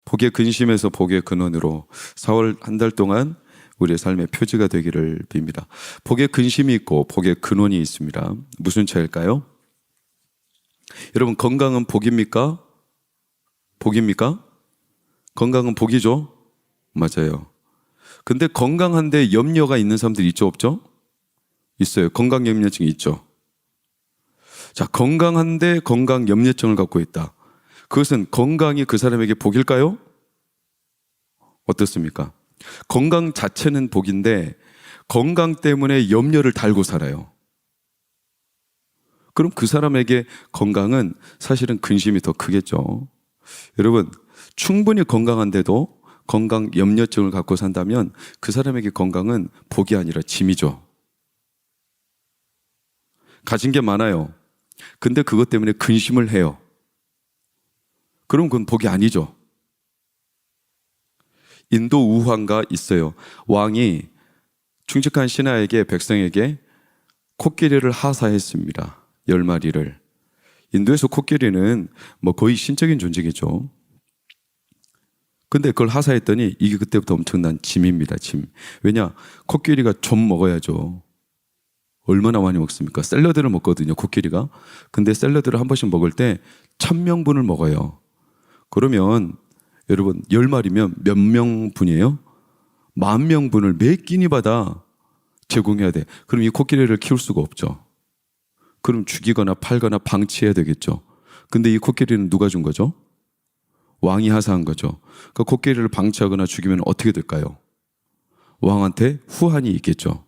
복의 근심에서 복의 근원으로 4월 한 달 동안 우리의 삶의 표지가 되기를 빕니다. 복의 근심이 있고 복의 근원이 있습니다. 무슨 차일까요? 여러분, 건강은 복입니까? 복입니까? 건강은 복이죠? 맞아요. 근데 건강한데 염려가 있는 사람들이 있죠, 없죠? 있어요. 건강 염려증이 있죠. 자, 건강한데 건강 염려증을 갖고 있다. 그것은 건강이 그 사람에게 복일까요? 어떻습니까? 건강 자체는 복인데 건강 때문에 염려를 달고 살아요. 그럼 그 사람에게 건강은 사실은 근심이 더 크겠죠. 여러분, 충분히 건강한데도 건강 염려증을 갖고 산다면 그 사람에게 건강은 복이 아니라 짐이죠. 가진 게 많아요. 근데 그것 때문에 근심을 해요. 그럼 그건 복이 아니죠. 인도 우황가 있어요. 왕이 충직한 신하에게, 백성에게 코끼리를 하사했습니다. 10마리를. 인도에서 코끼리는 거의 신적인 존재겠죠. 근데 그걸 하사했더니 이게 그때부터 엄청난 짐입니다. 짐. 왜냐? 코끼리가 좀 먹어야죠. 얼마나 많이 먹습니까? 샐러드를 먹거든요, 코끼리가. 근데 샐러드를 한 번씩 먹을 때 1000명분을 먹어요. 그러면 여러분, 10마리면 몇 명분이에요? 10,000명분을 매 끼니마다 제공해야 돼. 그럼 이 코끼리를 키울 수가 없죠. 그럼 죽이거나 팔거나 방치해야 되겠죠. 근데 이 코끼리는 누가 준 거죠? 왕이 하사한 거죠. 그 코끼리를 방치하거나 죽이면 어떻게 될까요? 왕한테 후한이 있겠죠.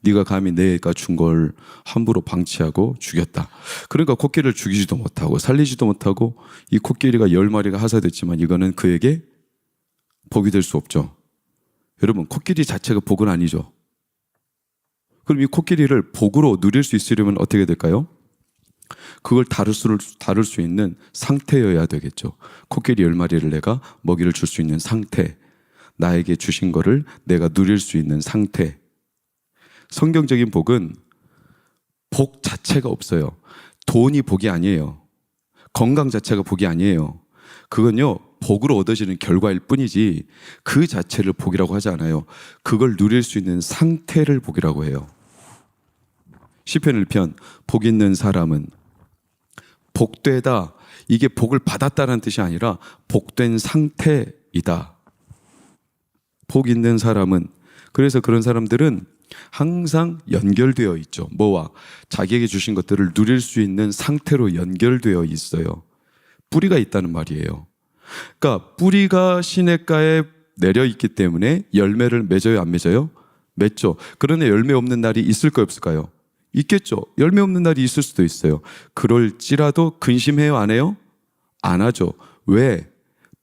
네가 감히 내가 준 걸 함부로 방치하고 죽였다. 그러니까 코끼리를 죽이지도 못하고 살리지도 못하고 이 코끼리가 10마리가 하사됐지만 이거는 그에게 복이 될 수 없죠. 여러분, 코끼리 자체가 복은 아니죠. 그럼 이 코끼리를 복으로 누릴 수 있으려면 어떻게 될까요? 그걸 다룰 수 있는 상태여야 되겠죠. 코끼리 10마리를 내가 먹이를 줄 수 있는 상태, 나에게 주신 거를 내가 누릴 수 있는 상태. 성경적인 복은 복 자체가 없어요. 돈이 복이 아니에요. 건강 자체가 복이 아니에요. 그건요, 복으로 얻어지는 결과일 뿐이지 그 자체를 복이라고 하지 않아요. 그걸 누릴 수 있는 상태를 복이라고 해요. 시편 1편, 복 있는 사람은, 복되다, 이게 복을 받았다는 뜻이 아니라 복된 상태이다. 복 있는 사람은, 그래서 그런 사람들은 항상 연결되어 있죠. 뭐와? 자기에게 주신 것들을 누릴 수 있는 상태로 연결되어 있어요. 뿌리가 있다는 말이에요. 그러니까 뿌리가 시냇가에 내려 있기 때문에 열매를 맺어요, 안 맺어요? 맺죠. 그러나 열매 없는 날이 있을까요, 없을까요? 있겠죠. 열매 없는 날이 있을 수도 있어요. 그럴지라도 근심해요, 안 해요? 안 하죠. 왜?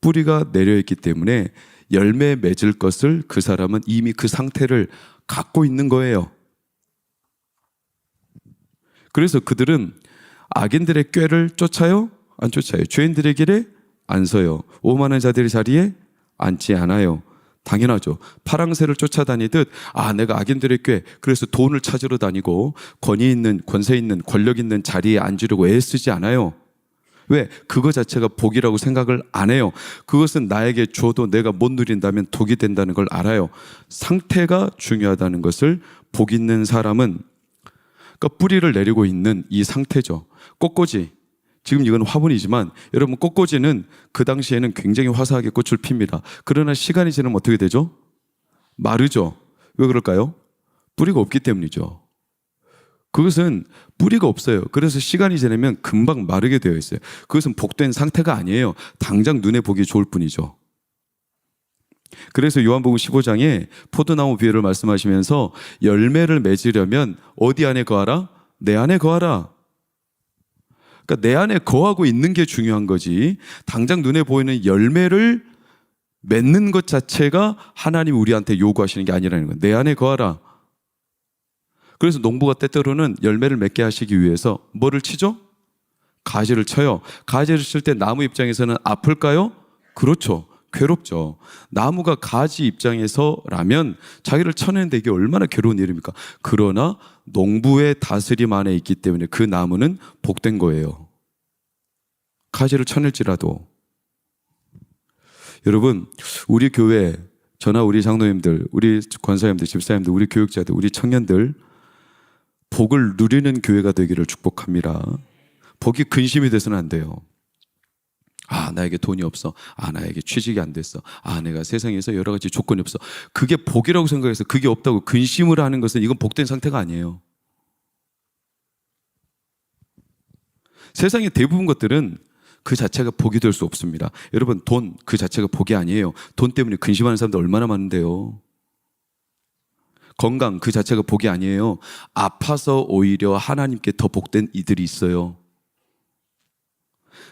뿌리가 내려 있기 때문에 열매 맺을 것을 그 사람은 이미 그 상태를 갖고 있는 거예요. 그래서 그들은 악인들의 꾀를 쫓아요? 안 쫓아요. 죄인들의 길에 안 서요. 오만한 자들의 자리에 앉지 않아요. 당연하죠. 파랑새를 쫓아다니듯 내가 악인들의 꾀, 그래서 돈을 찾으러 다니고 권위 있는, 권세 있는, 권력 있는 자리에 앉으려고 애쓰지 않아요. 왜? 그거 자체가 복이라고 생각을 안 해요. 그것은 나에게 줘도 내가 못 누린다면 독이 된다는 걸 알아요. 상태가 중요하다는 것을 복 있는 사람은, 그러니까 뿌리를 내리고 있는 이 상태죠. 꽃꽂이, 지금 이건 화분이지만 여러분, 꽃꽂이는 그 당시에는 굉장히 화사하게 꽃을 핍니다. 그러나 시간이 지나면 어떻게 되죠? 마르죠. 왜 그럴까요? 뿌리가 없기 때문이죠. 그것은 뿌리가 없어요. 그래서 시간이 지나면 금방 마르게 되어 있어요. 그것은 복된 상태가 아니에요. 당장 눈에 보기 좋을 뿐이죠. 그래서 요한복음 15장에 포도나무 비유를 말씀하시면서 열매를 맺으려면 어디 안에 거하라? 내 안에 거하라. 그러니까 내 안에 거하고 있는 게 중요한 거지, 당장 눈에 보이는 열매를 맺는 것 자체가 하나님이 우리한테 요구하시는 게 아니라는 거예요. 내 안에 거하라. 그래서 농부가 때때로는 열매를 맺게 하시기 위해서 뭐를 치죠? 가지를 쳐요. 가지를 칠 때 나무 입장에서는 아플까요? 그렇죠. 괴롭죠. 나무가 가지 입장에서라면 자기를 쳐내는데 이게 얼마나 괴로운 일입니까? 그러나 농부의 다스림 안에 있기 때문에 그 나무는 복된 거예요. 가지를 쳐낼지라도. 여러분, 우리 교회, 저나 우리 장로님들, 우리 권사님들, 집사님들, 우리 교육자들, 우리 청년들 복을 누리는 교회가 되기를 축복합니다. 복이 근심이 돼서는 안 돼요. 아, 나에게 돈이 없어. 아, 나에게 취직이 안 됐어. 아, 내가 세상에서 여러 가지 조건이 없어. 그게 복이라고 생각해서 그게 없다고 근심을 하는 것은 이건 복된 상태가 아니에요. 세상의 대부분 것들은 그 자체가 복이 될 수 없습니다. 여러분, 돈 그 자체가 복이 아니에요. 돈 때문에 근심하는 사람들 얼마나 많은데요. 건강 그 자체가 복이 아니에요. 아파서 오히려 하나님께 더 복된 이들이 있어요.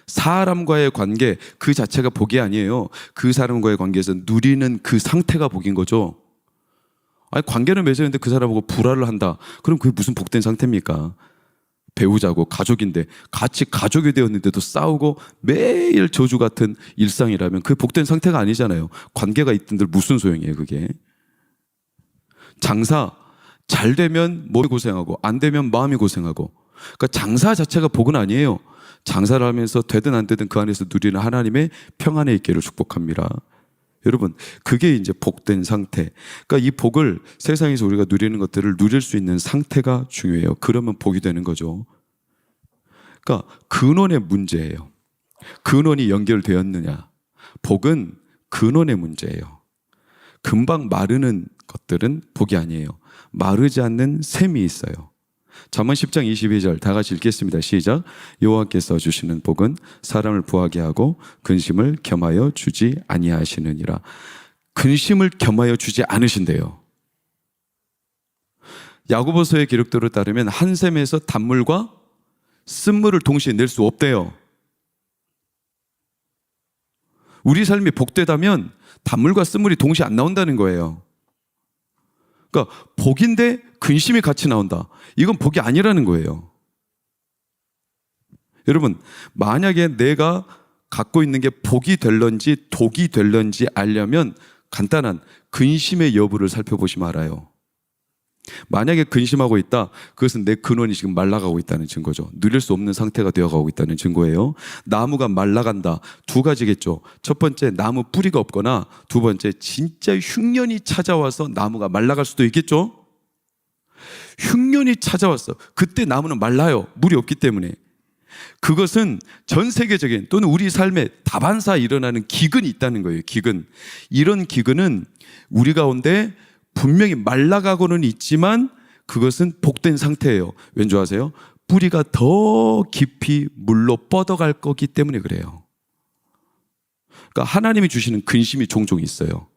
사람과의 관계 그 자체가 복이 아니에요. 그 사람과의 관계에서 누리는 그 상태가 복인 거죠. 아니, 관계는 맺었는데 그 사람하고 불화를 한다. 그럼 그게 무슨 복된 상태입니까? 배우자고 가족인데 같이 가족이 되었는데도 싸우고 매일 저주 같은 일상이라면 그게 복된 상태가 아니잖아요. 관계가 있던들 무슨 소용이에요 그게. 장사 잘 되면 몸이 고생하고 안 되면 마음이 고생하고, 그러니까 장사 자체가 복은 아니에요. 장사를 하면서 되든 안 되든 그 안에서 누리는 하나님의 평안에 있기를 축복합니다. 여러분, 그게 이제 복된 상태. 그러니까 이 복을 세상에서 우리가 누리는 것들을 누릴 수 있는 상태가 중요해요. 그러면 복이 되는 거죠. 그러니까 근원의 문제예요. 근원이 연결되었느냐. 복은 근원의 문제예요. 금방 마르는 것들은 복이 아니에요. 마르지 않는 샘이 있어요. 잠언 10장 22절 다 같이 읽겠습니다. 시작. 여호와께서 주시는 복은 사람을 부하게 하고 근심을 겸하여 주지 아니하시느니라. 근심을 겸하여 주지 않으신대요. 야고보서의 기록대로 따르면 한 샘에서 단물과 쓴물을 동시에 낼 수 없대요. 우리 삶이 복되다면 단물과 쓴물이 동시에 안 나온다는 거예요. 그러니까 복인데 근심이 같이 나온다. 이건 복이 아니라는 거예요. 여러분, 만약에 내가 갖고 있는 게 복이 될런지 독이 될런지 알려면 간단한 근심의 여부를 살펴보시면 알아요. 만약에 근심하고 있다, 그것은 내 근원이 지금 말라가고 있다는 증거죠. 누릴 수 없는 상태가 되어가고 있다는 증거예요. 나무가 말라간다, 두 가지겠죠. 첫 번째, 나무 뿌리가 없거나, 두 번째, 진짜 흉년이 찾아와서 나무가 말라갈 수도 있겠죠. 흉년이 찾아왔어. 그때 나무는 말라요. 물이 없기 때문에. 그것은 전 세계적인 또는 우리 삶에 다반사 일어나는 기근이 있다는 거예요. 기근. 이런 기근은 우리 가운데 분명히 말라가고는 있지만 그것은 복된 상태예요. 왠 줄 아세요? 뿌리가 더 깊이 물로 뻗어갈 거기 때문에 그래요. 그러니까 하나님이 주시는 근심이 종종 있어요.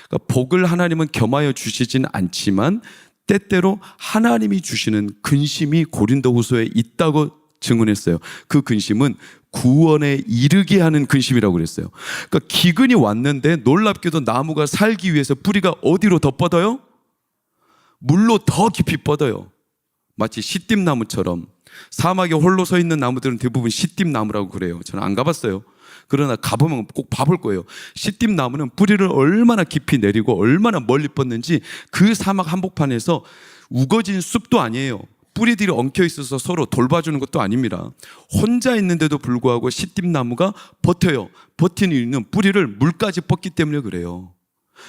그러니까 복을 하나님은 겸하여 주시진 않지만 때때로 하나님이 주시는 근심이 고린도후서에 있다고 증언했어요. 그 근심은 구원에 이르게 하는 근심이라고 그랬어요. 그러니까 기근이 왔는데 놀랍게도 나무가 살기 위해서 뿌리가 어디로 더 뻗어요? 물로 더 깊이 뻗어요. 마치 시띠나무처럼. 사막에 홀로 서 있는 나무들은 대부분 시띠나무라고 그래요. 저는 안 가봤어요. 그러나 가보면 꼭 봐볼 거예요. 시띠나무는 뿌리를 얼마나 깊이 내리고 얼마나 멀리 뻗는지 그 사막 한복판에서 우거진 숲도 아니에요. 뿌리들이 엉켜 있어서 서로 돌봐주는 것도 아닙니다. 혼자 있는데도 불구하고 시띠나무가 버텨요. 버티는 이유는 뿌리를 물까지 뻗기 때문에 그래요.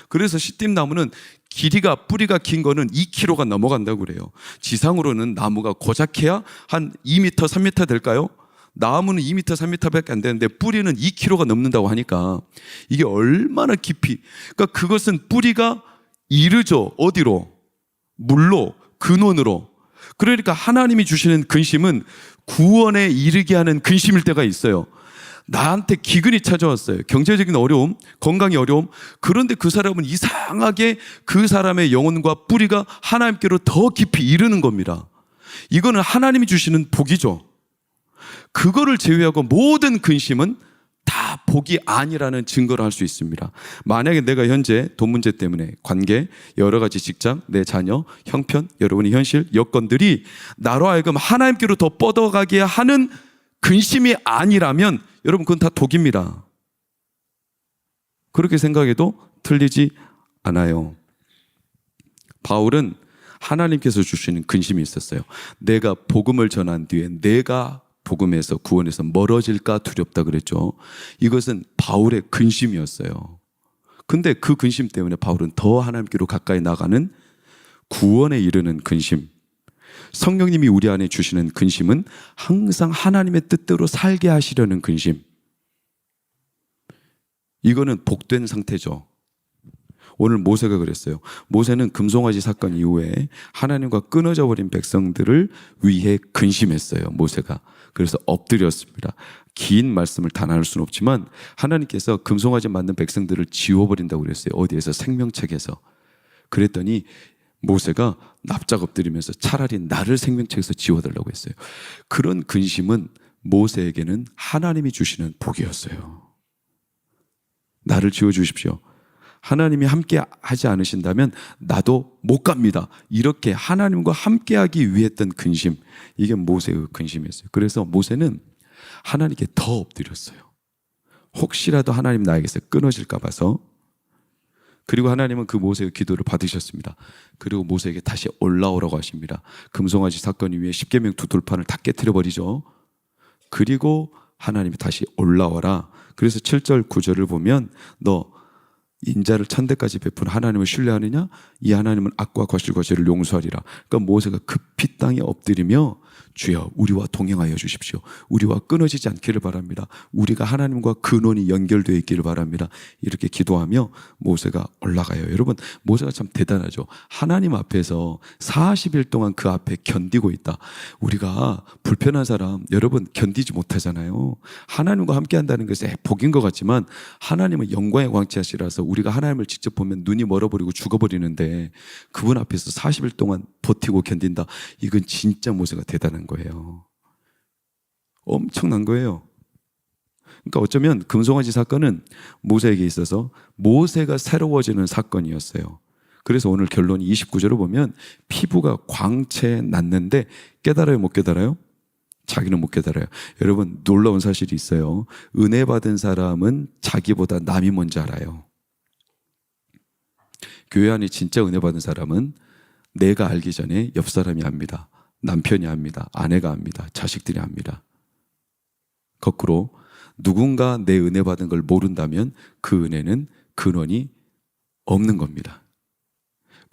그래서 시띠나무는 길이가, 뿌리가 긴 거는 2km가 넘어간다고 그래요. 지상으로는 나무가 고작해야 한 2m, 3m 될까요? 나무는 2m, 3m밖에 안 되는데 뿌리는 2km가 넘는다고 하니까 이게 얼마나 깊이, 그러니까 그것은 뿌리가 이르죠. 어디로? 물로, 근원으로. 그러니까 하나님이 주시는 근심은 구원에 이르게 하는 근심일 때가 있어요. 나한테 기근이 찾아왔어요. 경제적인 어려움, 건강의 어려움. 그런데 그 사람은 이상하게 그 사람의 영혼과 뿌리가 하나님께로 더 깊이 이르는 겁니다. 이거는 하나님이 주시는 복이죠. 그거를 제외하고 모든 근심은 다 복이 아니라는 증거를 할 수 있습니다. 만약에 내가 현재 돈 문제 때문에 관계, 여러 가지 직장, 내 자녀, 형편, 여러분의 현실, 여건들이 나로 하여금 하나님께로 더 뻗어가게 하는 근심이 아니라면 여러분 그건 다 독입니다. 그렇게 생각해도 틀리지 않아요. 바울은 하나님께서 주시는 근심이 있었어요. 내가 복음을 전한 뒤에 내가 복음에서 구원에서 멀어질까 두렵다 그랬죠. 이것은 바울의 근심이었어요. 근데 그 근심 때문에 바울은 더 하나님께로 가까이 나가는 구원에 이르는 근심, 성령님이 우리 안에 주시는 근심은 항상 하나님의 뜻대로 살게 하시려는 근심, 이거는 복된 상태죠. 오늘 모세가 그랬어요. 모세는 금송아지 사건 이후에 하나님과 끊어져 버린 백성들을 위해 근심했어요. 모세가. 그래서 엎드렸습니다. 긴 말씀을 다 나눌 수는 없지만 하나님께서 금송아지 만든 백성들을 지워버린다고 그랬어요. 어디에서? 생명책에서. 그랬더니 모세가 납작 엎드리면서 차라리 나를 생명책에서 지워달라고 했어요. 그런 근심은 모세에게는 하나님이 주시는 복이었어요. 나를 지워주십시오. 하나님이 함께 하지 않으신다면 나도 못 갑니다. 이렇게 하나님과 함께 하기 위해 했던 근심, 이게 모세의 근심이었어요. 그래서 모세는 하나님께 더 엎드렸어요. 혹시라도 하나님 나에게서 끊어질까 봐서. 그리고 하나님은 그 모세의 기도를 받으셨습니다. 그리고 모세에게 다시 올라오라고 하십니다. 금송아지 사건 이후에 십계명 두 돌판을 다 깨트려 버리죠. 그리고 하나님이 다시 올라와라. 그래서 7절 9절을 보면 너 인자를 천대까지 베푼 하나님을 신뢰하느냐? 이 하나님은 악과 거실과 죄를 용서하리라. 그러니까 모세가 급히 땅에 엎드리며 주여 우리와 동행하여 주십시오. 우리와 끊어지지 않기를 바랍니다. 우리가 하나님과 근원이 연결되어 있기를 바랍니다. 이렇게 기도하며 모세가 올라가요. 여러분, 모세가 참 대단하죠. 하나님 앞에서 40일 동안 그 앞에 견디고 있다. 우리가 불편한 사람 여러분 견디지 못하잖아요. 하나님과 함께 한다는 것은 복인 것 같지만 하나님은 영광의 광채하시라서 우리가 하나님을 직접 보면 눈이 멀어버리고 죽어버리는데 그분 앞에서 40일 동안 버티고 견딘다. 이건 진짜 모세가 대단한 거예요. 엄청난 거예요. 그러니까 어쩌면 금송아지 사건은 모세에게 있어서 모세가 새로워지는 사건이었어요. 그래서 오늘 결론이 29절을 보면 피부가 광채 났는데 깨달아요, 못 깨달아요? 자기는 못 깨달아요. 여러분, 놀라운 사실이 있어요. 은혜 받은 사람은 자기보다 남이 뭔지 알아요. 교회 안에 진짜 은혜 받은 사람은 내가 알기 전에 옆 사람이 압니다. 남편이 압니다. 아내가 압니다. 자식들이 압니다. 거꾸로 누군가 내 은혜 받은 걸 모른다면 그 은혜는 근원이 없는 겁니다.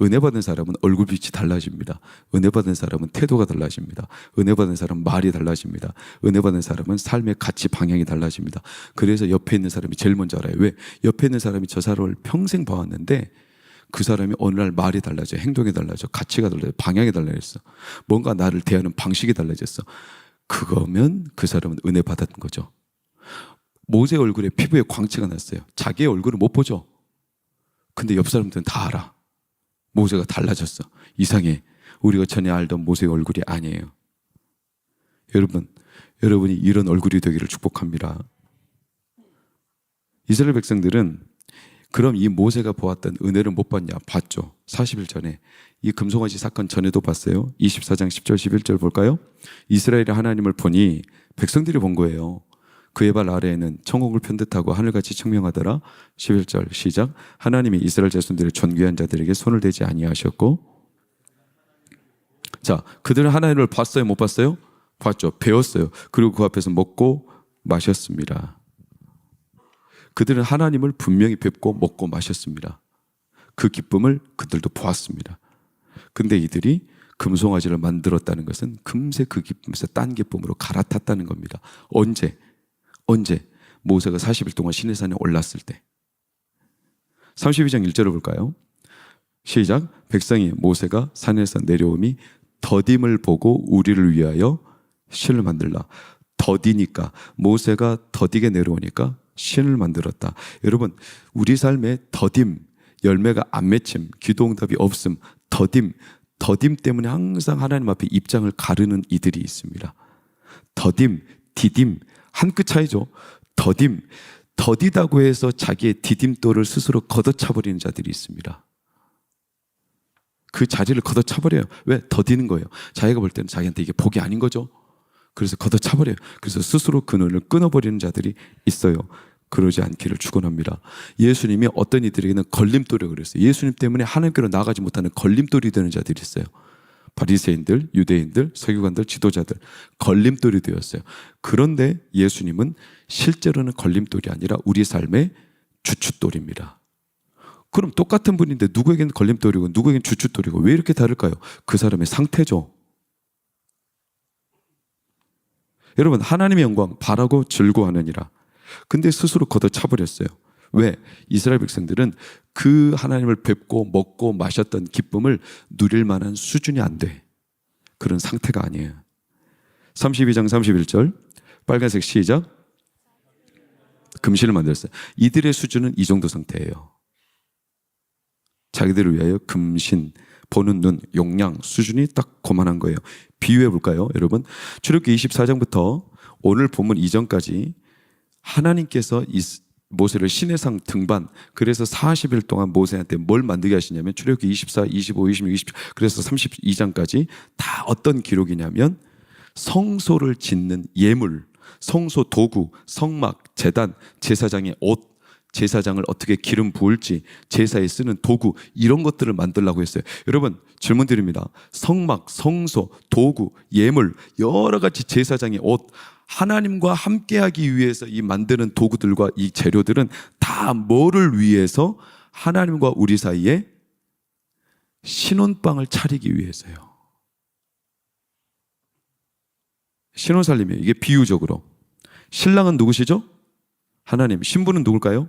은혜 받은 사람은 얼굴빛이 달라집니다. 은혜 받은 사람은 태도가 달라집니다. 은혜 받은 사람은 말이 달라집니다. 은혜 받은 사람은 삶의 가치 방향이 달라집니다. 그래서 옆에 있는 사람이 제일 먼저 알아요. 왜? 옆에 있는 사람이 저 사람을 평생 봐왔는데 그 사람이 어느 날 말이 달라져, 행동이 달라져, 가치가 달라져, 방향이 달라졌어. 뭔가 나를 대하는 방식이 달라졌어. 그거면 그 사람은 은혜 받았던 거죠. 모세 얼굴에 피부에 광채가 났어요. 자기의 얼굴을 못 보죠. 근데 옆 사람들은 다 알아. 모세가 달라졌어. 이상해. 우리가 전에 알던 모세의 얼굴이 아니에요. 여러분이 이런 얼굴이 되기를 축복합니다. 이스라엘 백성들은 그럼 이 모세가 보았던 은혜를 못 봤냐? 봤죠. 40일 전에. 이 금송아지 사건 전에도 봤어요. 24장 10절 11절 볼까요? 이스라엘이 하나님을 보니 백성들이 본 거예요. 그의 발 아래에는 천국을 편듯하고 하늘같이 청명하더라. 11절 시작. 하나님이 이스라엘 자손들의 존귀한 자들에게 손을 대지 아니하셨고, 자, 그들은 하나님을 봤어요? 못 봤어요? 봤죠. 배웠어요. 그리고 그 앞에서 먹고 마셨습니다. 그들은 하나님을 분명히 뵙고 먹고 마셨습니다. 그 기쁨을 그들도 보았습니다. 근데 이들이 금송아지를 만들었다는 것은 금세 그 기쁨에서 딴 기쁨으로 갈아탔다는 겁니다. 언제? 모세가 40일 동안 시내산에 올랐을 때. 32장 1절을 볼까요? 시작. 백성이 모세가 산에서 내려오니 더딤을 보고 우리를 위하여 신을 만들라. 더디니까, 모세가 더디게 내려오니까 신을 만들었다. 여러분, 우리 삶에 더딤, 열매가 안 맺힘, 기도응답이 없음, 더딤 때문에 항상 하나님 앞에 입장을 가르는 이들이 있습니다. 더딤, 디딤, 한 끗 차이죠. 더디다고 해서 자기의 디딤돌을 스스로 걷어차버리는 자들이 있습니다. 그 자리를 걷어차버려요. 왜? 더디는 거예요. 자기가 볼 때는 자기한테 이게 복이 아닌 거죠. 그래서 걷어차버려요. 그래서 스스로 근원을 끊어버리는 자들이 있어요. 그러지 않기를 축원합니다. 예수님이 어떤 이들에게는 걸림돌이라고 그랬어요. 예수님 때문에 하나님께로 나아가지 못하는 걸림돌이 되는 자들이 있어요. 바리새인들, 유대인들, 서기관들, 지도자들 걸림돌이 되었어요. 그런데 예수님은 실제로는 걸림돌이 아니라 우리 삶의 주춧돌입니다. 그럼 똑같은 분인데 누구에게는 걸림돌이고 누구에게는 주춧돌이고 왜 이렇게 다를까요? 그 사람의 상태죠. 여러분, 하나님의 영광 바라고 즐거워하느니라. 근데 스스로 걷어차버렸어요. 왜? 이스라엘 백성들은 그 하나님을 뵙고 먹고 마셨던 기쁨을 누릴 만한 수준이 안 돼. 그런 상태가 아니에요. 32장 31절 빨간색 시작. 금신을 만들었어요. 이들의 수준은 이 정도 상태예요. 자기들을 위하여 금신, 보는 눈, 용량, 수준이 딱 그만한 거예요. 비유해 볼까요, 여러분? 출애굽기 24장부터 오늘 본문 이전까지 하나님께서 모세를 시내산 등반, 그래서 40일 동안 모세한테 뭘 만들게 하시냐면 출애굽기 24, 25, 26, 27, 그래서 32장까지 다 어떤 기록이냐면 성소를 짓는 예물, 성소 도구, 성막, 제단, 제사장의 옷, 제사장을 어떻게 기름 부을지, 제사에 쓰는 도구, 이런 것들을 만들라고 했어요. 여러분, 질문 드립니다. 성막, 성소, 도구, 예물, 여러 가지 제사장의 옷, 하나님과 함께하기 위해서 이 만드는 도구들과 이 재료들은 다 뭐를 위해서? 하나님과 우리 사이에 신혼방을 차리기 위해서요. 신혼살림이에요. 이게 비유적으로. 신랑은 누구시죠? 하나님. 신부는 누굴까요?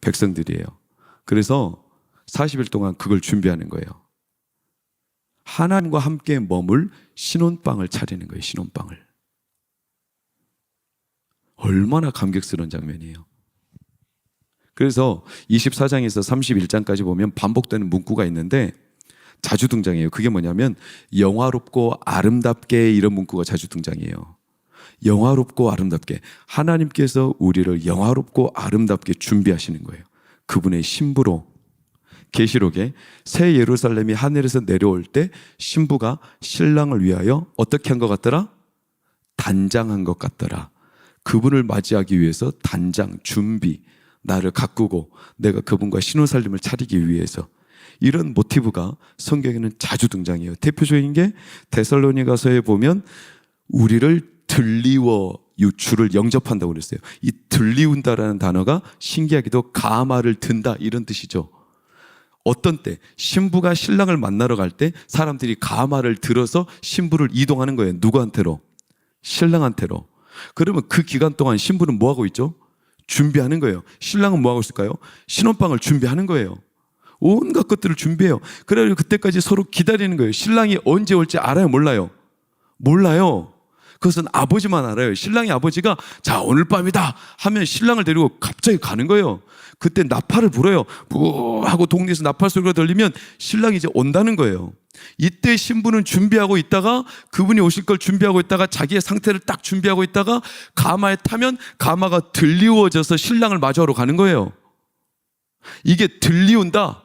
백성들이에요. 그래서 40일 동안 그걸 준비하는 거예요. 하나님과 함께 머물 신혼방을 차리는 거예요. 신혼방을. 얼마나 감격스러운 장면이에요. 그래서 24장에서 31장까지 보면 반복되는 문구가 있는데 자주 등장해요. 그게 뭐냐면 영화롭고 아름답게, 이런 문구가 자주 등장해요. 영화롭고 아름답게. 하나님께서 우리를 영화롭고 아름답게 준비하시는 거예요. 그분의 신부로. 계시록에 새 예루살렘이 하늘에서 내려올 때 신부가 신랑을 위하여 어떻게 한 것 같더라? 단장한 것 같더라. 그분을 맞이하기 위해서 단장, 준비, 나를 가꾸고 내가 그분과 신혼살림을 차리기 위해서, 이런 모티브가 성경에는 자주 등장해요. 대표적인 게 데살로니가서에 보면 우리를 들리워 주를 영접한다고 그랬어요. 이 들리운다라는 단어가 신기하게도 가마를 든다, 이런 뜻이죠. 어떤 때 신부가 신랑을 만나러 갈 때 사람들이 가마를 들어서 신부를 이동하는 거예요. 누구한테로? 신랑한테로. 그러면 그 기간 동안 신부는 뭐 하고 있죠? 준비하는 거예요. 신랑은 뭐 하고 있을까요? 신혼방을 준비하는 거예요. 온갖 것들을 준비해요. 그래서 그때까지 서로 기다리는 거예요. 신랑이 언제 올지 알아요? 몰라요? 몰라요. 그것은 아버지만 알아요. 신랑의 아버지가 자, 오늘 밤이다 하면 신랑을 데리고 갑자기 가는 거예요. 그때 나팔을 불어요. 부 하고 동네에서 나팔 소리가 들리면 신랑이 이제 온다는 거예요. 이때 신부는 준비하고 있다가, 그분이 오실 걸 준비하고 있다가, 자기의 상태를 딱 준비하고 있다가 가마에 타면 가마가 들리워져서 신랑을 마주하러 가는 거예요. 이게 들리운다.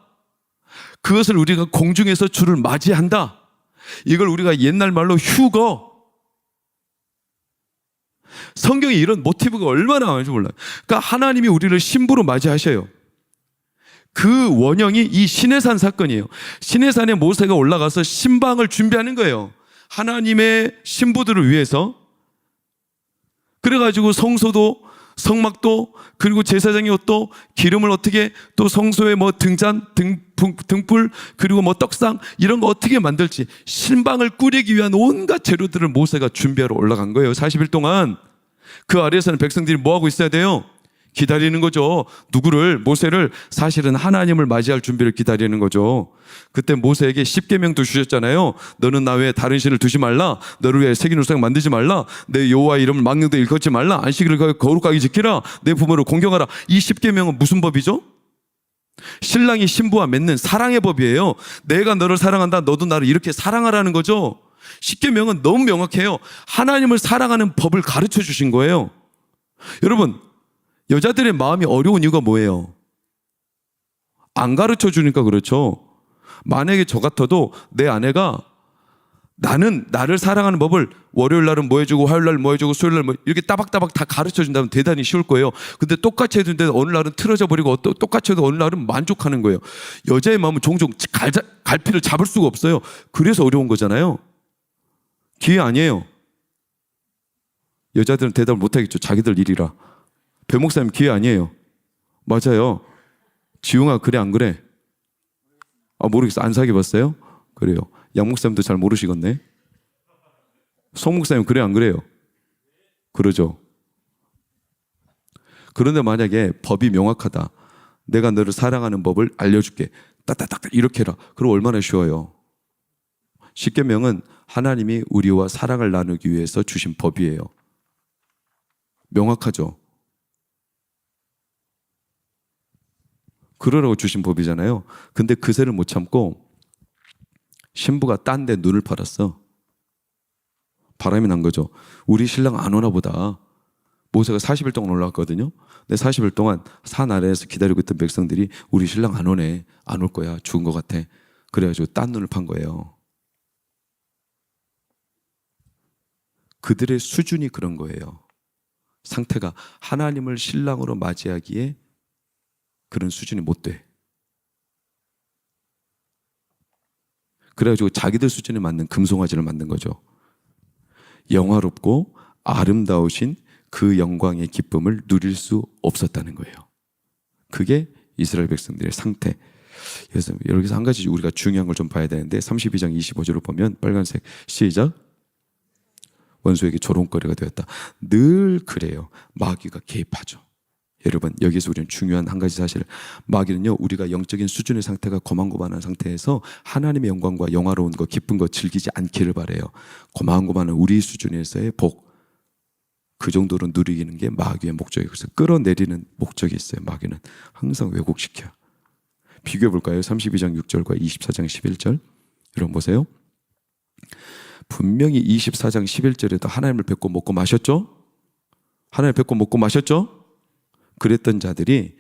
그것을 우리가 공중에서 주를 맞이한다. 이걸 우리가 옛날 말로 휴거. 성경에 이런 모티브가 얼마나 많은지 몰라요. 그러니까 하나님이 우리를 신부로 맞이하셔요. 그 원형이 이 시내산 사건이에요. 시내산에 모세가 올라가서 신방을 준비하는 거예요. 하나님의 신부들을 위해서. 그래가지고 성소도, 성막도, 그리고 제사장의 옷도, 기름을 어떻게, 또 성소에 뭐 등잔, 등불, 그리고 뭐 떡상, 이런 거 어떻게 만들지, 신방을 꾸리기 위한 온갖 재료들을 모세가 준비하러 올라간 거예요. 40일 동안. 그 아래에서는 백성들이 뭐 하고 있어야 돼요? 기다리는 거죠. 누구를? 모세를. 사실은 하나님을 맞이할 준비를 기다리는 거죠. 그때 모세에게 10계명도 주셨잖아요. 너는 나 외에 다른 신을 두지 말라. 너를 위해 새긴 우상 만들지 말라. 내 여호와의 이름을 망령되이 일컫지 말라. 안식일을 거룩하게 지키라. 내 부모를 공경하라. 이 10계명은 무슨 법이죠? 신랑이 신부와 맺는 사랑의 법이에요. 내가 너를 사랑한다. 너도 나를 이렇게 사랑하라는 거죠. 10계명은 너무 명확해요. 하나님을 사랑하는 법을 가르쳐 주신 거예요. 여러분, 여자들의 마음이 어려운 이유가 뭐예요? 안 가르쳐 주니까 그렇죠. 만약에 저 같아도 내 아내가 나는 나를 사랑하는 법을 월요일 날은 뭐 해주고 화요일 날은 뭐 해주고 수요일 날은 뭐 이렇게 따박따박 다 가르쳐 준다면 대단히 쉬울 거예요. 근데 똑같이 해주는데 어느 날은 틀어져 버리고 또 똑같이 해도 어느 날은 만족하는 거예요. 여자의 마음은 종종 갈피를 잡을 수가 없어요. 그래서 어려운 거잖아요. 기회 아니에요. 여자들은 대답을 못하겠죠. 자기들 일이라. 배 목사님 기회 아니에요. 맞아요. 지웅아 그래 안 그래? 모르겠어. 안 사귀어봤어요? 그래요. 양 목사님도 잘 모르시겠네. 송 목사님 그래 안 그래요? 그러죠. 그런데 만약에 법이 명확하다. 내가 너를 사랑하는 법을 알려줄게. 따따따 이렇게 해라. 그럼 얼마나 쉬워요. 십계명은 하나님이 우리와 사랑을 나누기 위해서 주신 법이에요. 명확하죠. 그러라고 주신 법이잖아요. 근데 그새를 못 참고 신부가 딴 데 눈을 팔았어. 바람이 난 거죠. 우리 신랑 안 오나 보다. 모세가 40일 동안 올라왔거든요. 근데 40일 동안 산 아래에서 기다리고 있던 백성들이 우리 신랑 안 오네. 안 올 거야. 죽은 것 같아. 그래가지고 딴 눈을 판 거예요. 그들의 수준이 그런 거예요. 상태가 하나님을 신랑으로 맞이하기에 그런 수준이 못 돼. 그래가지고 자기들 수준에 맞는 금송아지를 만든 거죠. 영화롭고 아름다우신 그 영광의 기쁨을 누릴 수 없었다는 거예요. 그게 이스라엘 백성들의 상태. 그래서 여기서 한 가지 우리가 중요한 걸 좀 봐야 되는데 32장 25절을 보면 빨간색 시작. 원수에게 조롱거리가 되었다. 늘 그래요. 마귀가 개입하죠. 여러분 여기서 우리는 중요한 한 가지 사실, 마귀는요 우리가 영적인 수준의 상태가 고만고만한 상태에서 하나님의 영광과 영화로운 거 기쁜 거 즐기지 않기를 바라요. 고만고만한 우리 수준에서의 복, 그 정도로 누리기는 게 마귀의 목적이에요. 그래서 끌어내리는 목적이 있어요. 마귀는 항상 왜곡시켜요. 비교해 볼까요? 32장 6절과 24장 11절 여러분 보세요. 분명히 24장 11절에도 하나님을 뵙고 먹고 마셨죠? 하나님을 뵙고 먹고 마셨죠? 그랬던 자들이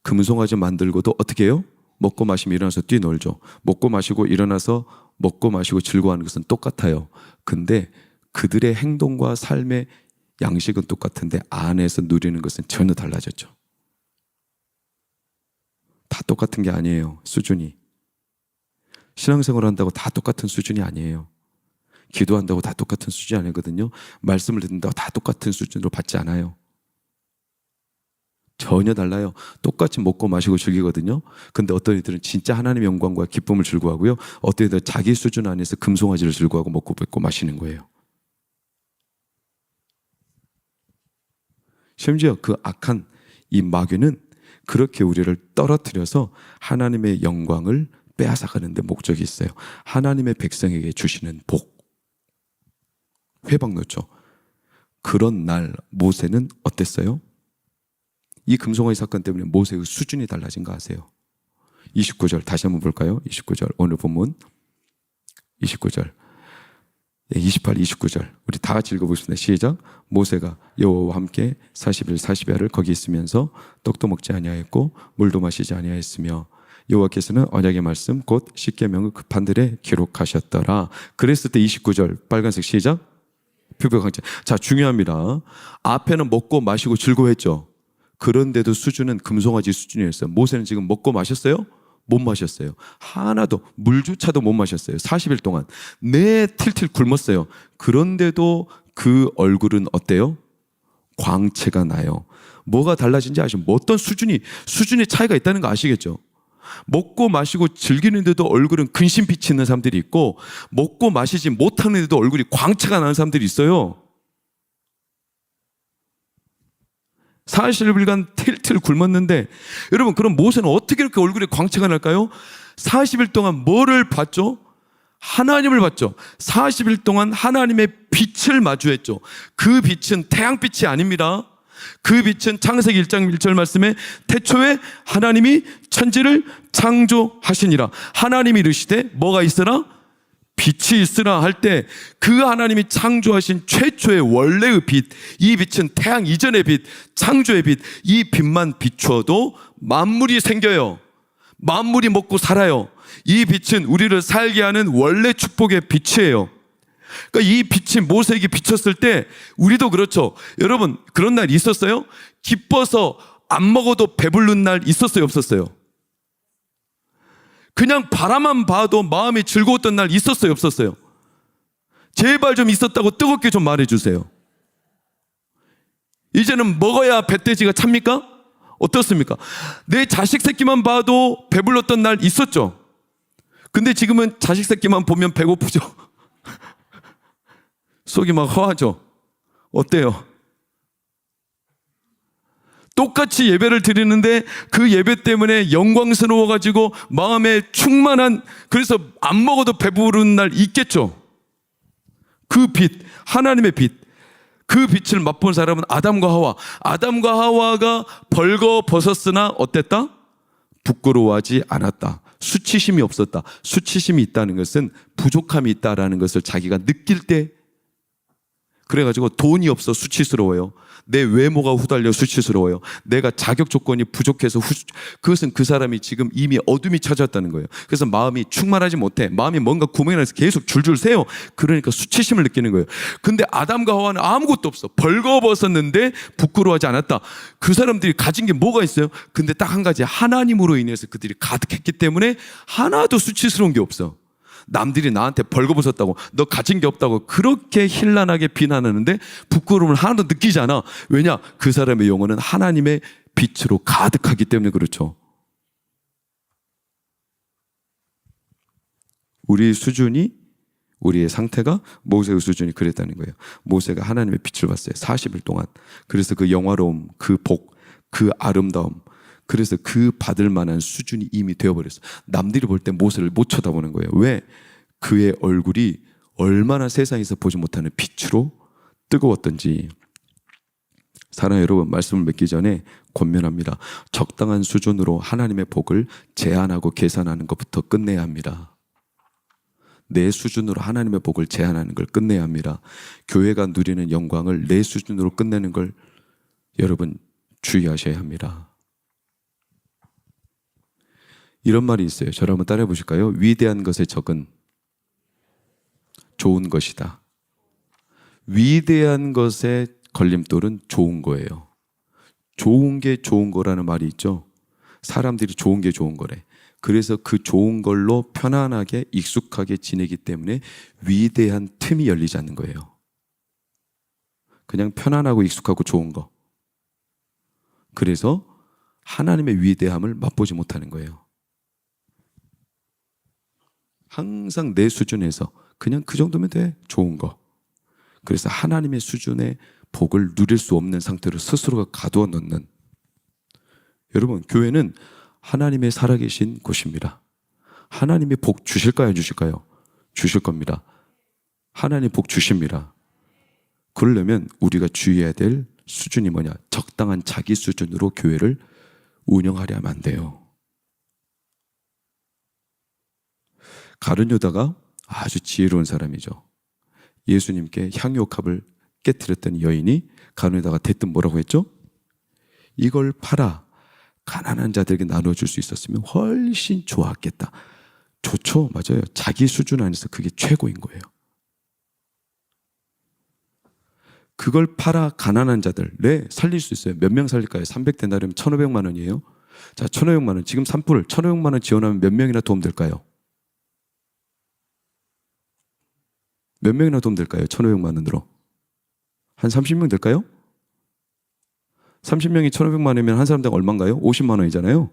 금송아지 만들고도 어떻게 해요? 먹고 마시면 일어나서 뛰놀죠. 먹고 마시고 일어나서 먹고 마시고 즐거워하는 것은 똑같아요. 근데 그들의 행동과 삶의 양식은 똑같은데 안에서 누리는 것은 전혀 달라졌죠. 다 똑같은 게 아니에요. 수준이. 신앙생활 한다고 다 똑같은 수준이 아니에요. 기도한다고 다 똑같은 수준이 아니거든요. 말씀을 듣는다고 다 똑같은 수준으로 받지 않아요. 전혀 달라요. 똑같이 먹고 마시고 즐기거든요. 근데 어떤 이들은 진짜 하나님의 영광과 기쁨을 즐거워하고요. 어떤 이들은 자기 수준 안에서 금송아지를 즐거워하고 먹고 뱉고 마시는 거예요. 심지어 그 악한 이 마귀는 그렇게 우리를 떨어뜨려서 하나님의 영광을 빼앗아가는 데 목적이 있어요. 하나님의 백성에게 주시는 복. 회방 놓죠. 그런 날 모세는 어땠어요? 이 금송아지 사건 때문에 모세의 수준이 달라진 거 아세요? 29절 다시 한번 볼까요? 29절 오늘 본문 29절 28, 29절 우리 다 같이 읽어보겠습니다. 시작. 모세가 여호와와 함께 40일 40야를 거기 있으면서 떡도 먹지 아니하였고 물도 마시지 아니하였으며 여호와께서는 언약의 말씀 곧 십계명을 그 판들에 기록하셨더라. 그랬을 때 29절 빨간색 시작. 표벽강제. 자, 중요합니다. 앞에는 먹고 마시고 즐거워했죠. 그런데도 수준은 금송아지 수준이었어요. 모세는 지금 먹고 마셨어요? 못 마셨어요. 하나도 물조차도 못 마셨어요. 40일 동안 내 틸틸 굶었어요. 그런데도 그 얼굴은 어때요? 광채가 나요. 뭐가 달라진지 아시죠? 어떤 수준의 차이가 있다는 거 아시겠죠? 먹고 마시고 즐기는데도 얼굴은 근심빛이 있는 사람들이 있고 먹고 마시지 못하는데도 얼굴이 광채가 나는 사람들이 있어요. 40일간 틸틸 굶었는데 여러분 그럼 모세는 어떻게 이렇게 얼굴에 광채가 날까요? 40일 동안 뭐를 봤죠? 하나님을 봤죠. 40일 동안 하나님의 빛을 마주했죠. 그 빛은 태양빛이 아닙니다. 그 빛은 창세기 1장 1절 말씀에 태초에 하나님이 천지를 창조하시니라. 하나님이 이르시되 뭐가 있으라? 빛이 있으라 할 때 그 하나님이 창조하신 최초의 원래의 빛, 이 빛은 태양 이전의 빛, 창조의 빛, 이 빛만 비추어도 만물이 생겨요. 만물이 먹고 살아요. 이 빛은 우리를 살게 하는 원래 축복의 빛이에요. 그러니까 이 빛이 모세에게 비쳤을 때 우리도 그렇죠. 여러분, 그런 날 있었어요? 기뻐서 안 먹어도 배부른 날 있었어요, 없었어요? 그냥 바라만 봐도 마음이 즐거웠던 날 있었어요, 없었어요? 제발 좀 있었다고 뜨겁게 좀 말해주세요. 이제는 먹어야 배돼지가 찹니까? 어떻습니까? 내 자식 새끼만 봐도 배불렀던 날 있었죠. 근데 지금은 자식 새끼만 보면 배고프죠. 속이 막 허하죠. 어때요? 똑같이 예배를 드리는데 그 예배 때문에 영광스러워가지고 마음에 충만한, 그래서 안 먹어도 배부른 날 있겠죠. 그 빛, 하나님의 빛, 그 빛을 맛본 사람은 아담과 하와. 아담과 하와가 벌거벗었으나 어땠다? 부끄러워하지 않았다. 수치심이 없었다. 수치심이 있다는 것은 부족함이 있다라는 것을 자기가 느낄 때, 그래가지고 돈이 없어 수치스러워요. 내 외모가 후달려 수치스러워요. 내가 자격 조건이 부족해서 그것은 그 사람이 지금 이미 어둠이 찾았다는 거예요. 그래서 마음이 충만하지 못해. 마음이 뭔가 구멍이 나서 계속 줄줄 새요. 그러니까 수치심을 느끼는 거예요. 근데 아담과 하와는 아무것도 없어. 벌거벗었는데 부끄러워하지 않았다. 그 사람들이 가진 게 뭐가 있어요? 근데 딱 한 가지, 하나님으로 인해서 그들이 가득했기 때문에 하나도 수치스러운 게 없어. 남들이 나한테 벌거벗었다고, 너 가진 게 없다고 그렇게 힐난하게 비난하는데 부끄러움을 하나도 느끼지 않아. 왜냐? 그 사람의 영혼은 하나님의 빛으로 가득하기 때문에 그렇죠. 우리 수준이, 우리의 상태가 모세의 수준이 그랬다는 거예요. 모세가 하나님의 빛을 봤어요. 40일 동안. 그래서 그 영화로움, 그 복, 그 아름다움, 그래서 그 받을 만한 수준이 이미 되어버렸어. 남들이 볼 때 모세를 못 쳐다보는 거예요. 왜? 그의 얼굴이 얼마나 세상에서 보지 못하는 빛으로 뜨거웠던지. 사랑 여러분, 말씀을 맺기 전에 권면합니다. 적당한 수준으로 하나님의 복을 제한하고 계산하는 것부터 끝내야 합니다. 내 수준으로 하나님의 복을 제한하는 걸 끝내야 합니다. 교회가 누리는 영광을 내 수준으로 끝내는 걸 여러분 주의하셔야 합니다. 이런 말이 있어요. 저를 한번 따라해 보실까요? 위대한 것의 적은 좋은 것이다. 위대한 것의 걸림돌은 좋은 거예요. 좋은 게 좋은 거라는 말이 있죠. 사람들이 좋은 게 좋은 거래. 그래서 그 좋은 걸로 편안하게 익숙하게 지내기 때문에 위대한 틈이 열리지 않는 거예요. 그냥 편안하고 익숙하고 좋은 거. 그래서 하나님의 위대함을 맛보지 못하는 거예요. 항상 내 수준에서 그냥 그 정도면 돼. 좋은 거. 그래서 하나님의 수준의 복을 누릴 수 없는 상태로 스스로가 가두어 놓는. 여러분, 교회는 하나님의 살아계신 곳입니다. 하나님이 복 주실까요? 안 주실까요? 주실 겁니다. 하나님 복 주십니다. 그러려면 우리가 주의해야 될 수준이 뭐냐? 적당한 자기 수준으로 교회를 운영하려 하면 안 돼요. 가룟 유다가 아주 지혜로운 사람이죠. 예수님께 향유옥합을 깨뜨렸던 여인이 가룟 유다가 대뜸 뭐라고 했죠? 이걸 팔아 가난한 자들에게 나눠줄 수 있었으면 훨씬 좋았겠다. 좋죠. 맞아요. 자기 수준 안에서 그게 최고인 거예요. 그걸 팔아 가난한 자들, 네, 살릴 수 있어요. 몇 명 살릴까요? 300데나리면 1,500만 원이에요. 자, 1,500만 원. 지금 산불 1,500만 원 지원하면 몇 명이나 도움될까요? 몇 명이나 도움될까요? 1,500만 원으로. 한 30명 될까요? 30명이 1,500만 원이면 한 사람당 얼마인가요? 50만 원이잖아요.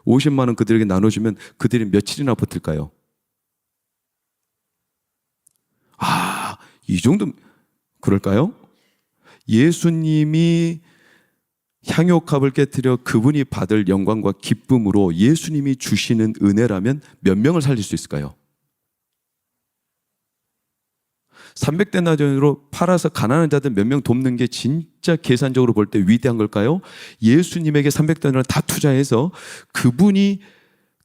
50만 원 그들에게 나눠주면 그들이 며칠이나 버틸까요? 아, 이 정도 그럴까요? 예수님이 향유옥합을 깨뜨려 그분이 받을 영광과 기쁨으로 예수님이 주시는 은혜라면 몇 명을 살릴 수 있을까요? 300데나리온으로 팔아서 가난한 자들 몇 명 돕는 게 진짜 계산적으로 볼 때 위대한 걸까요? 예수님에게 300데나리온 다 투자해서 그분이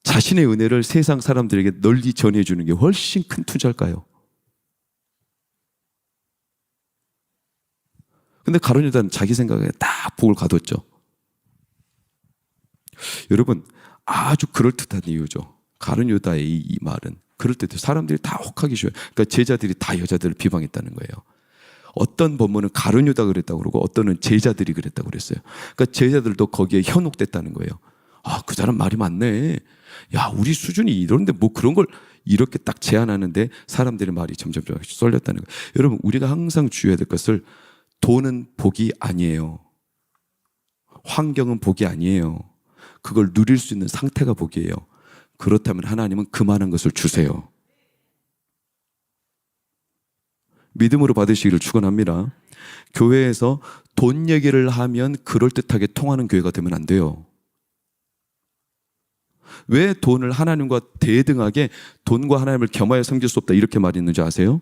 자신의 은혜를 세상 사람들에게 널리 전해주는 게 훨씬 큰 투자일까요? 근데 가룟 유다는 자기 생각에 딱 복을 가뒀죠. 여러분, 아주 그럴듯한 이유죠. 가룟 유다의 이 말은 그럴 때도 사람들이 다 혹하기 쉬워요. 그러니까 제자들이 다 여자들을 비방했다는 거예요. 어떤 본문은 가룟유다 그랬다고 그러고 어떤은 제자들이 그랬다고 그랬어요. 그러니까 제자들도 거기에 현혹됐다는 거예요. 아, 그 사람 말이 맞네. 야, 우리 수준이 이런데 뭐 그런 걸 이렇게 딱 제안하는데 사람들의 말이 점점 쏠렸다는 거예요. 여러분, 우리가 항상 주의해야 될 것을 돈은 복이 아니에요. 환경은 복이 아니에요. 그걸 누릴 수 있는 상태가 복이에요. 그렇다면 하나님은 그만한 것을 주세요. 믿음으로 받으시기를 축원합니다. 교회에서 돈 얘기를 하면 그럴듯하게 통하는 교회가 되면 안 돼요. 왜 돈을 하나님과 대등하게 돈과 하나님을 겸하여 섬길 수 없다 이렇게 말했는지 아세요?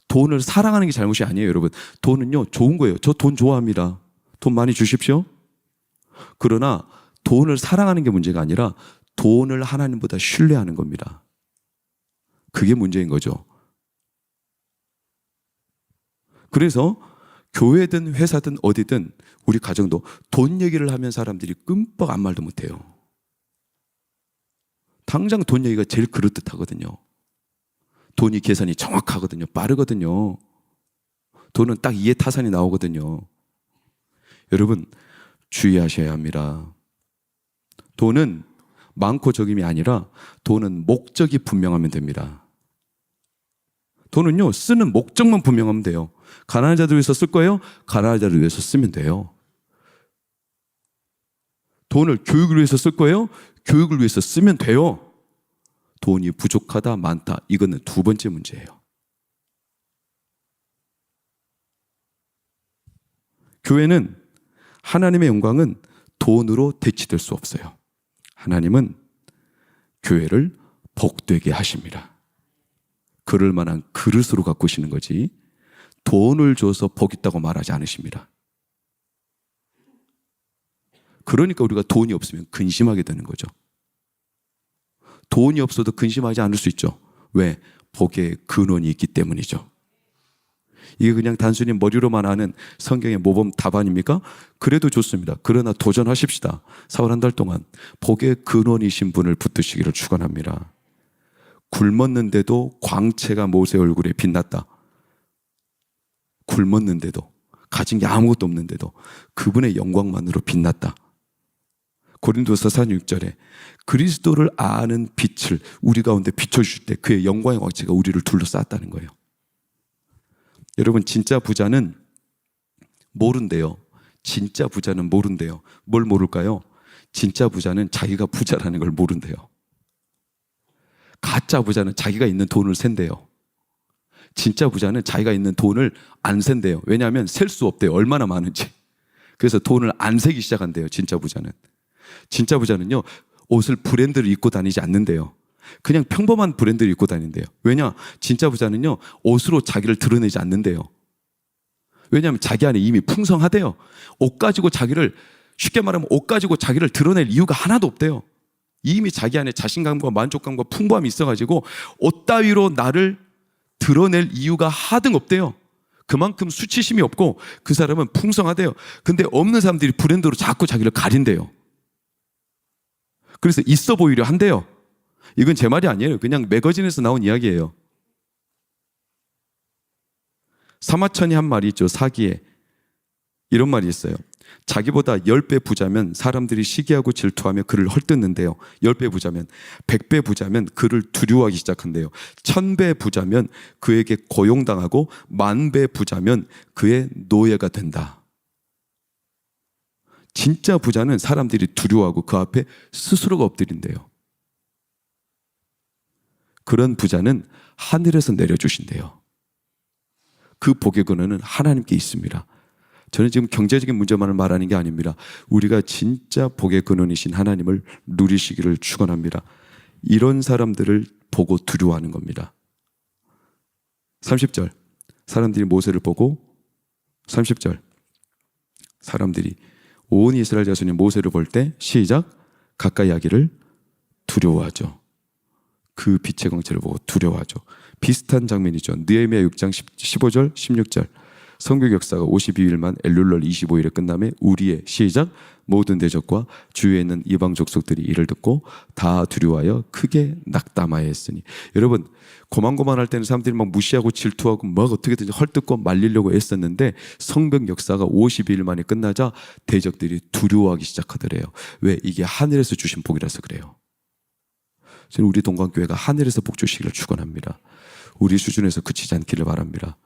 돈을 사랑하는 게 잘못이 아니에요, 여러분. 돈은요, 좋은 거예요. 저 돈 좋아합니다. 돈 많이 주십시오. 그러나 돈을 사랑하는 게 문제가 아니라 돈을 하나님보다 신뢰하는 겁니다. 그게 문제인 거죠. 그래서 교회든 회사든 어디든 우리 가정도 돈 얘기를 하면 사람들이 끔뻑 아무 말도 못해요. 당장 돈 얘기가 제일 그럴듯하거든요. 돈이 계산이 정확하거든요. 빠르거든요. 돈은 딱 이해타산이 나오거든요. 여러분, 주의하셔야 합니다. 돈은 많고 적임이 아니라 돈은 목적이 분명하면 됩니다. 돈은요, 쓰는 목적만 분명하면 돼요. 가난한 자들 위해서 쓸 거예요? 가난한 자를 위해서 쓰면 돼요. 돈을 교육을 위해서 쓸 거예요? 교육을 위해서 쓰면 돼요. 돈이 부족하다, 많다, 이거는 두 번째 문제예요. 교회는 하나님의 영광은 돈으로 대치될 수 없어요. 하나님은 교회를 복되게 하십니다. 그럴 만한 그릇으로 가꾸시는 거지 돈을 줘서 복 있다고 말하지 않으십니다. 그러니까 우리가 돈이 없으면 근심하게 되는 거죠. 돈이 없어도 근심하지 않을 수 있죠. 왜? 복의 근원이 있기 때문이죠. 이게 그냥 단순히 머리로만 아는 성경의 모범 답안입니까? 그래도 좋습니다. 그러나 도전하십시다. 4월 한 달 동안 복의 근원이신 분을 붙드시기를 축원합니다. 굶었는데도 광채가 모세 얼굴에 빛났다. 굶었는데도, 가진 게 아무것도 없는데도 그분의 영광만으로 빛났다. 고린도서 4장 6절에 그리스도를 아는 빛을 우리 가운데 비춰주실 때 그의 영광의 광채가 우리를 둘러쌌다는 거예요. 여러분, 진짜 부자는 모른대요. 진짜 부자는 모른대요. 뭘 모를까요? 진짜 부자는 자기가 부자라는 걸 모른대요. 가짜 부자는 자기가 있는 돈을 센대요. 진짜 부자는 자기가 있는 돈을 안 센대요. 왜냐하면 셀 수 없대요. 얼마나 많은지. 그래서 돈을 안 세기 시작한대요. 진짜 부자는. 진짜 부자는요, 옷을 브랜드를 입고 다니지 않는데요. 그냥 평범한 브랜드를 입고 다닌대요. 왜냐? 진짜 부자는요, 옷으로 자기를 드러내지 않는데요. 왜냐하면 자기 안에 이미 풍성하대요. 옷 가지고 자기를, 쉽게 말하면 옷 가지고 자기를 드러낼 이유가 하나도 없대요. 이미 자기 안에 자신감과 만족감과 풍부함이 있어가지고 옷 따위로 나를 드러낼 이유가 하등 없대요. 그만큼 수치심이 없고 그 사람은 풍성하대요. 근데 없는 사람들이 브랜드로 자꾸 자기를 가린대요. 그래서 있어 보이려 한대요. 이건 제 말이 아니에요. 그냥 매거진에서 나온 이야기예요. 사마천이 한 말이 있죠. 사기에 이런 말이 있어요. 자기보다 10배 부자면 사람들이 시기하고 질투하며 그를 헐뜯는데요. 10배 부자면, 100배 부자면 그를 두려워하기 시작한대요. 1000배 부자면 그에게 고용당하고 10,000배 부자면 그의 노예가 된다. 진짜 부자는 사람들이 두려워하고 그 앞에 스스로가 엎드린대요. 그런 부자는 하늘에서 내려주신대요. 그 복의 근원은 하나님께 있습니다. 저는 지금 경제적인 문제만을 말하는 게 아닙니다. 우리가 진짜 복의 근원이신 하나님을 누리시기를 축원합니다. 이런 사람들을 보고 두려워하는 겁니다. 30절, 사람들이 모세를 보고 30절, 사람들이 온 이스라엘 자손이 모세를 볼 때 시작, 가까이 하기를 두려워하죠. 그 빛의 광채를 보고 두려워하죠. 비슷한 장면이죠. 느헤미야 6장 15절 16절 성벽 역사가 52일만 엘룰날 25일에 끝남에 우리의 시작 모든 대적과 주위에 있는 이방 족속들이 이를 듣고 다 두려워하여 크게 낙담하였으니. 여러분, 고만고만할 때는 사람들이 막 무시하고 질투하고 막 어떻게든지 헐뜯고 말리려고 애썼는데 성벽 역사가 52일 만에 끝나자 대적들이 두려워하기 시작하더래요. 왜? 이게 하늘에서 주신 복이라서 그래요. 저는 우리 동관교회가 하늘에서 복 주시기를 축원합니다. 우리 수준에서 그치지 않기를 바랍니다.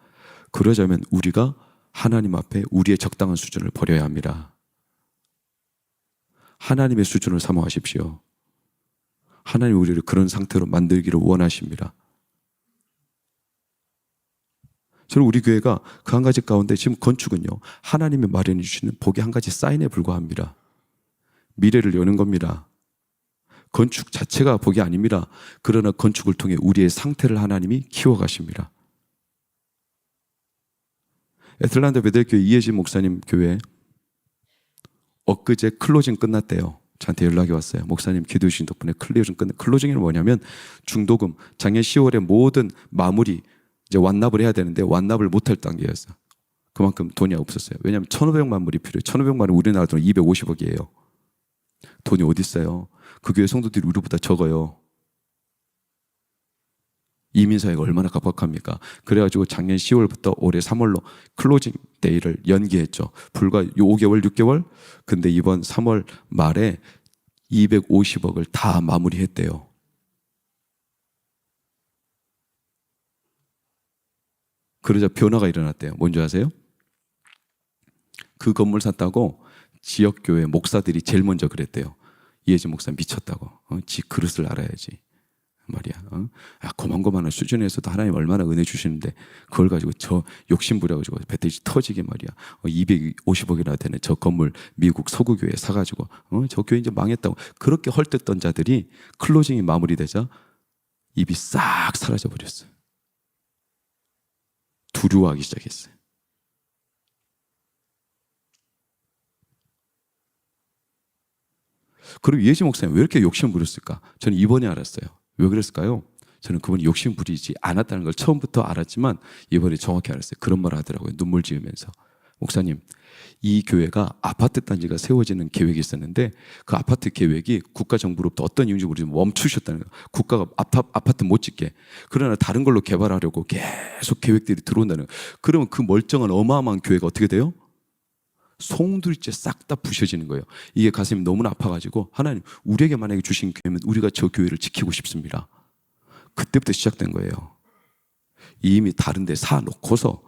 그러자면 우리가 하나님 앞에 우리의 적당한 수준을 버려야 합니다. 하나님의 수준을 사모하십시오. 하나님 우리를 그런 상태로 만들기를 원하십니다. 저는 우리 교회가 그 한 가지 가운데 지금 건축은요, 하나님의 마련해 주시는 복의 한 가지 사인에 불과합니다. 미래를 여는 겁니다. 건축 자체가 복이 아닙니다. 그러나 건축을 통해 우리의 상태를 하나님이 키워가십니다. 애틀란타 베델교회 이혜진 목사님 교회 엊그제 클로징 끝났대요. 저한테 연락이 왔어요. 목사님 기도해 주신 덕분에 클로징 끝났. 클로징이 뭐냐면 중도금 작년 10월에 모든 마무리 이제 완납을 해야 되는데 완납을 못할 단계였어요. 그만큼 돈이 없었어요. 왜냐하면 1,500만 불이 필요해요. 1,500만은 우리나라 돈 250억이에요. 돈이 어디 있어요? 그 교회 성도들이 우리보다 적어요. 이민사회가 얼마나 각박합니까? 그래가지고 작년 10월부터 올해 3월로 클로징 데이를 연기했죠. 불과 5개월, 6개월? 근데 이번 3월 말에 250억을 다 마무리했대요. 그러자 변화가 일어났대요. 뭔지 아세요? 그 건물 샀다고 지역교회 목사들이 제일 먼저 그랬대요. 이혜진 목사 미쳤다고. 지 그릇을 알아야지. 말이야. 고만고만한 수준에서도 하나님 얼마나 은혜 주시는데 그걸 가지고 저 욕심 부려가지고 배터리 터지게 말이야. 250억이나 되는 저 건물 미국 서구교회 사가지고 저 교회 이제 망했다고 그렇게 헐뜯던 자들이 클로징이 마무리되자 입이 싹 사라져 버렸어요. 두려워하기 시작했어요. 그럼 이혜진 목사님 왜 이렇게 욕심 부렸을까? 저는 이번에 알았어요. 왜 그랬을까요? 저는 그분이 욕심 부리지 않았다는 걸 처음부터 알았지만 이번에 정확히 알았어요. 그런 말 하더라고요. 눈물 지으면서. 목사님, 이 교회가 아파트 단지가 세워지는 계획이 있었는데 그 아파트 계획이 국가 정부로부터 어떤 이유인지 모르지만 멈추셨다는 거예요. 국가가 아파트 못 짓게. 그러나 다른 걸로 개발하려고 계속 계획들이 들어온다는 거예요. 그러면 그 멀쩡한 어마어마한 교회가 어떻게 돼요? 송두리째 싹 다 부셔지는 거예요. 이게 가슴이 너무나 아파가지고 하나님 우리에게 만약에 주신 기회면 우리가 저 교회를 지키고 싶습니다. 그때부터 시작된 거예요. 이미 다른 데 사놓고서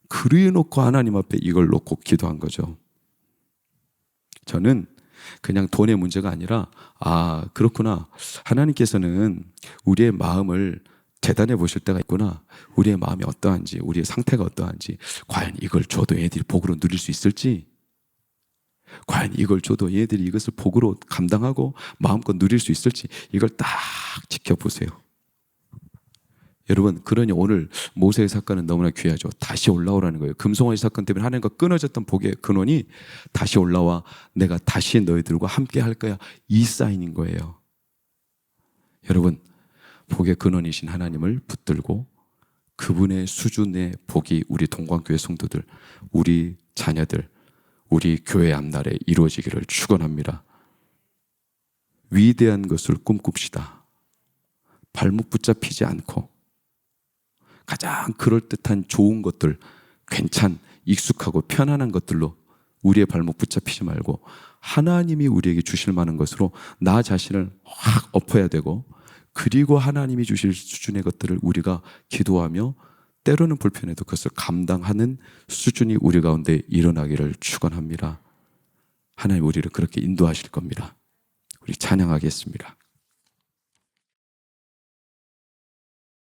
그래 놓고 하나님 앞에 이걸 놓고 기도한 거죠. 저는 그냥 돈의 문제가 아니라 그렇구나. 하나님께서는 우리의 마음을 재단해 보실 때가 있구나. 우리의 마음이 어떠한지, 우리의 상태가 어떠한지, 과연 이걸 줘도 애들이 복으로 누릴 수 있을지, 과연 이걸 줘도 얘들이 이것을 복으로 감당하고 마음껏 누릴 수 있을지 이걸 딱 지켜보세요. 여러분, 그러니 오늘 모세의 사건은 너무나 귀하죠. 다시 올라오라는 거예요. 금송아지 사건 때문에 하나님과 끊어졌던 복의 근원이 다시 올라와 내가 다시 너희들과 함께 할 거야. 이 사인인 거예요. 여러분, 복의 근원이신 하나님을 붙들고 그분의 수준의 복이 우리 동관교회 성도들, 우리 자녀들, 우리 교회 앞날에 이루어지기를 축원합니다. 위대한 것을 꿈꿉시다. 발목 붙잡히지 않고 가장 그럴듯한 좋은 것들, 익숙하고 편안한 것들로 우리의 발목 붙잡히지 말고 하나님이 우리에게 주실 만한 것으로 나 자신을 확 엎어야 되고 그리고 하나님이 주실 수준의 것들을 우리가 기도하며 때로는 불편해도 그것을 감당하는 수준이 우리 가운데 일어나기를 축원합니다. 하나님 우리를 그렇게 인도하실 겁니다. 우리 찬양하겠습니다.